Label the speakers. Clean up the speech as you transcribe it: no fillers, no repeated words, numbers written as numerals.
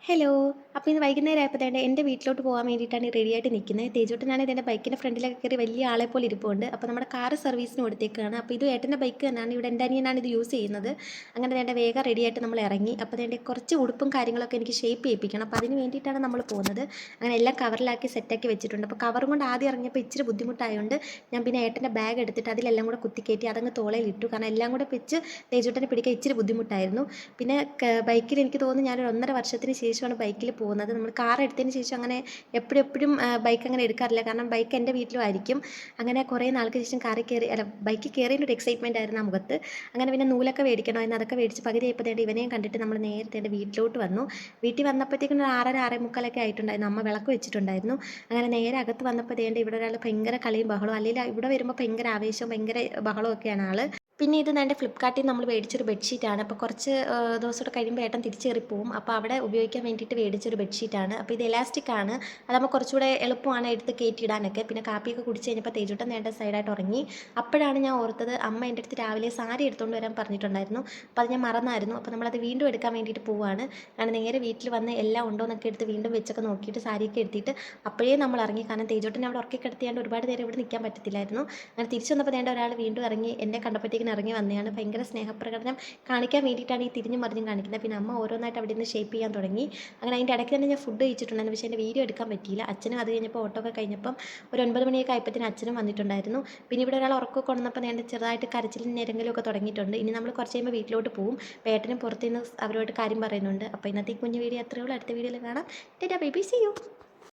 Speaker 1: Hello. അപ്പോൾ ഇന്ന് വൈകുന്നേരം ആയപ്പോഴത്തേണ്ട എൻ്റെ വീട്ടിലോട്ട് പോകാൻ വേണ്ടിയിട്ടാണ് റെഡിയായിട്ട് നിൽക്കുന്നത്. തേജുട്ടനാണെങ്കിൽ എൻ്റെ ബൈക്കിൻ്റെ ഫ്രണ്ടിലൊക്കെ കയറി വലിയ ആളെ പോലെ ഇരിപ്പുണ്ട്. അപ്പോൾ നമ്മുടെ കാറ് സർവീസിന് കൊടുത്തേക്കാണ്. അപ്പോൾ ഇത് ഏട്ടൻ്റെ ബൈക്ക് തന്നെയാണ്. ഇവിടെ എൻ്റെ അനിയനാണ് ഇത് യൂസ് ചെയ്യുന്നത്. അങ്ങനെ വേണ്ട വേഗം റെഡിയായിട്ട് നമ്മൾ ഇറങ്ങി. അപ്പോൾ വേണ്ട കുറച്ച് ഉടുപ്പും കാര്യങ്ങളൊക്കെ എനിക്ക് ഷേപ്പ് ചെയ്യിപ്പിക്കണം. അപ്പോൾ അതിന് വേണ്ടിയിട്ടാണ് നമ്മൾ പോകുന്നത്. അങ്ങനെ എല്ലാം കവറിലാക്കി സെറ്റാക്കി വെച്ചിട്ടുണ്ട്. അപ്പോൾ കവറും കൊണ്ട് ആദ്യം ഇറങ്ങിയപ്പോൾ ഇച്ചിരി ബുദ്ധിമുട്ടായതുകൊണ്ട് ഞാൻ പിന്നെ ഏട്ടൻ്റെ ബാഗ് എടുത്തിട്ട് അതിലെല്ലാം കൂടെ കുത്തിക്കയറ്റി അതങ്ങ് തോളയിലിട്ടു. കാരണം എല്ലാം കൂടെ വെച്ച് തേജുട്ടനെ പിടിക്കാൻ ഇച്ചിരി ബുദ്ധിമുട്ടായിരുന്നു. പിന്നെ ബൈക്കിൽ എനിക്ക് തോന്നുന്നു ഞാനൊരു 1.5 വർഷത്തിന് ശേഷമാണ് ബൈക്കിൽ പോകുന്നത്. നമ്മൾ കാർ എടുത്തതിന് ശേഷം അങ്ങനെ എപ്പോഴും ബൈക്ക് അങ്ങനെ എടുക്കാറില്ല. കാരണം ബൈക്ക് എൻ്റെ വീട്ടിലും ആയിരിക്കും. അങ്ങനെ കുറേ നാൾക്ക് ശേഷം കാറിൽ കയറി ബൈക്കിൽ കയറിയതിൻ്റെ ഒരു എക്സൈറ്റ്മെൻ്റ് ആയിരുന്നു ആ മുഖത്ത്. അങ്ങനെ പിന്നെ നൂലൊക്കെ മേടിക്കണമായിരുന്നു. അതൊക്കെ മേടിച്ച് പകുതി ആയപ്പോഴത്തേണ്ട് ഇവനെയും കണ്ടിട്ട് നമ്മൾ നേരത്തെ എൻ്റെ വീട്ടിലോട്ട് വന്നു. വീട്ടിൽ വന്നപ്പോഴത്തേക്കും ഒരു 6:30 6:45 ആയിട്ടുണ്ടായിരുന്നു. അമ്മ വിളക്ക് വെച്ചിട്ടുണ്ടായിരുന്നു. അങ്ങനെ നേരെ അകത്ത് വന്നപ്പോഴത്തേണ്ട് ഇവിടെ ഒരാൾ ഭയങ്കര കളിയും ബഹളവും. അല്ലെങ്കിൽ ഇവിടെ വരുമ്പോൾ ഭയങ്കര ആവേശവും ഭയങ്കര ബഹളമൊക്കെയാണ് ആൾ. പിന്നെ ഇത് എൻ്റെ ഫ്ലിപ്കാർട്ടിൽ നിന്ന് നമ്മൾ മേടിച്ചൊരു ബെഡ്ഷീറ്റാണ്. അപ്പോൾ കുറച്ച് ദിവസം കഴിയുമ്പോൾ ഏട്ടൻ തിരിച്ച് കയറി പോവും. അപ്പോൾ അവിടെ ഉപയോഗിക്കാൻ വേണ്ടിയിട്ട് മേടിച്ചൊരു ബെഡ്ഷീറ്റാണ്. അപ്പോൾ ഇത് എലാസ്റ്റിക് ആണ്. അതാകുമ്പോൾ കുറച്ചുകൂടെ എളുപ്പമാണ് എടുത്ത് കയറ്റിയിടാനൊക്കെ. പിന്നെ കാപ്പിയൊക്കെ കുടിച്ച് കഴിഞ്ഞപ്പോൾ തേജുട്ടൻ നേണ്ട സൈഡായിട്ട് ഉറങ്ങി. അപ്പോഴാണ് ഞാൻ ഓർത്തത് അമ്മ എൻ്റെ അടുത്ത് രാവിലെ സാരി എടുത്തുകൊണ്ട് വരാൻ പറഞ്ഞിട്ടുണ്ടായിരുന്നു. അപ്പോൾ അത് ഞാൻ മറന്നായിരുന്നു. അപ്പോൾ നമ്മളത് വീണ്ടും എടുക്കാൻ വേണ്ടിയിട്ട് പോവുകയാണ്. കാരണം നേരെ വീട്ടിൽ വന്ന് എല്ലാം ഉണ്ടോ എന്നൊക്കെ എടുത്ത് വീണ്ടും വെച്ചൊക്കെ നോക്കിയിട്ട് സാരിയൊക്കെ എടുത്തിട്ട് അപ്പോഴേ നമ്മൾ ഇറങ്ങി. കാരണം തേജുട്ടനെ അവിടെ ഉറക്കി കിടത്തിയാണ്ട് ഒരുപാട് നേരം ഇവിടെ നിൽക്കാൻ പറ്റത്തില്ലായിരുന്നു. അങ്ങനെ തിരിച്ചു വന്നപ്പോൾ വേണ്ട ഒരാൾ വീണ്ടും ഇറങ്ങി എന്നെ കണ്ടപ്പോഴത്തേക്കും ഇറങ്ങി വന്നതാണ്. ഭയങ്കര സ്നേഹപ്രകടനം കാണിക്കാൻ വേണ്ടിയിട്ടാണ് ഈ തിരിഞ്ഞും മറിഞ്ഞും കാണിക്കുന്നത്. പിന്നെ അമ്മ ഓരോന്നായിട്ട് അവിടെ നിന്ന് ഷേപ്പ് ചെയ്യാൻ തുടങ്ങി. അങ്ങനെ അതിൻ്റെ ഇടയ്ക്ക് തന്നെ ഞാൻ ഫുഡ് കഴിച്ചിട്ടുണ്ടായിരുന്നു. പക്ഷേ എൻ്റെ വീഡിയോ എടുക്കാൻ പറ്റിയില്ല. അച്ഛനും അത് കഴിഞ്ഞപ്പോൾ ഓട്ടോ ഒക്കെ കഴിഞ്ഞപ്പം ഒരു 9 മണിയൊക്കെ ആയപ്പോഴത്തേനും അച്ഛനും വന്നിട്ടുണ്ടായിരുന്നു. പിന്നെ ഇവിടെ ഒരാൾ ഉറക്കമൊക്കെ കൊണ്ടുവന്നപ്പോൾ നേരെ ചെറുതായിട്ട് കരച്ചിലും ഞെരങ്ങലും ഒക്കെ തുടങ്ങിയിട്ടുണ്ട്. ഇനി നമ്മൾ കുറച്ച് കഴിയുമ്പോൾ വീട്ടിലോട്ട് പോകും. പേട്ടനും പുറത്തുനിന്ന് അവരോട് കാര്യം പറയുന്നുണ്ട്. അപ്പോൾ ഇന്നത്തെ ഈ കുഞ്ഞു വീഡിയോ അത്രയേ ഉള്ളൂ. അടുത്ത വീഡിയോയിൽ കാണാം. Tata bye bye, see U.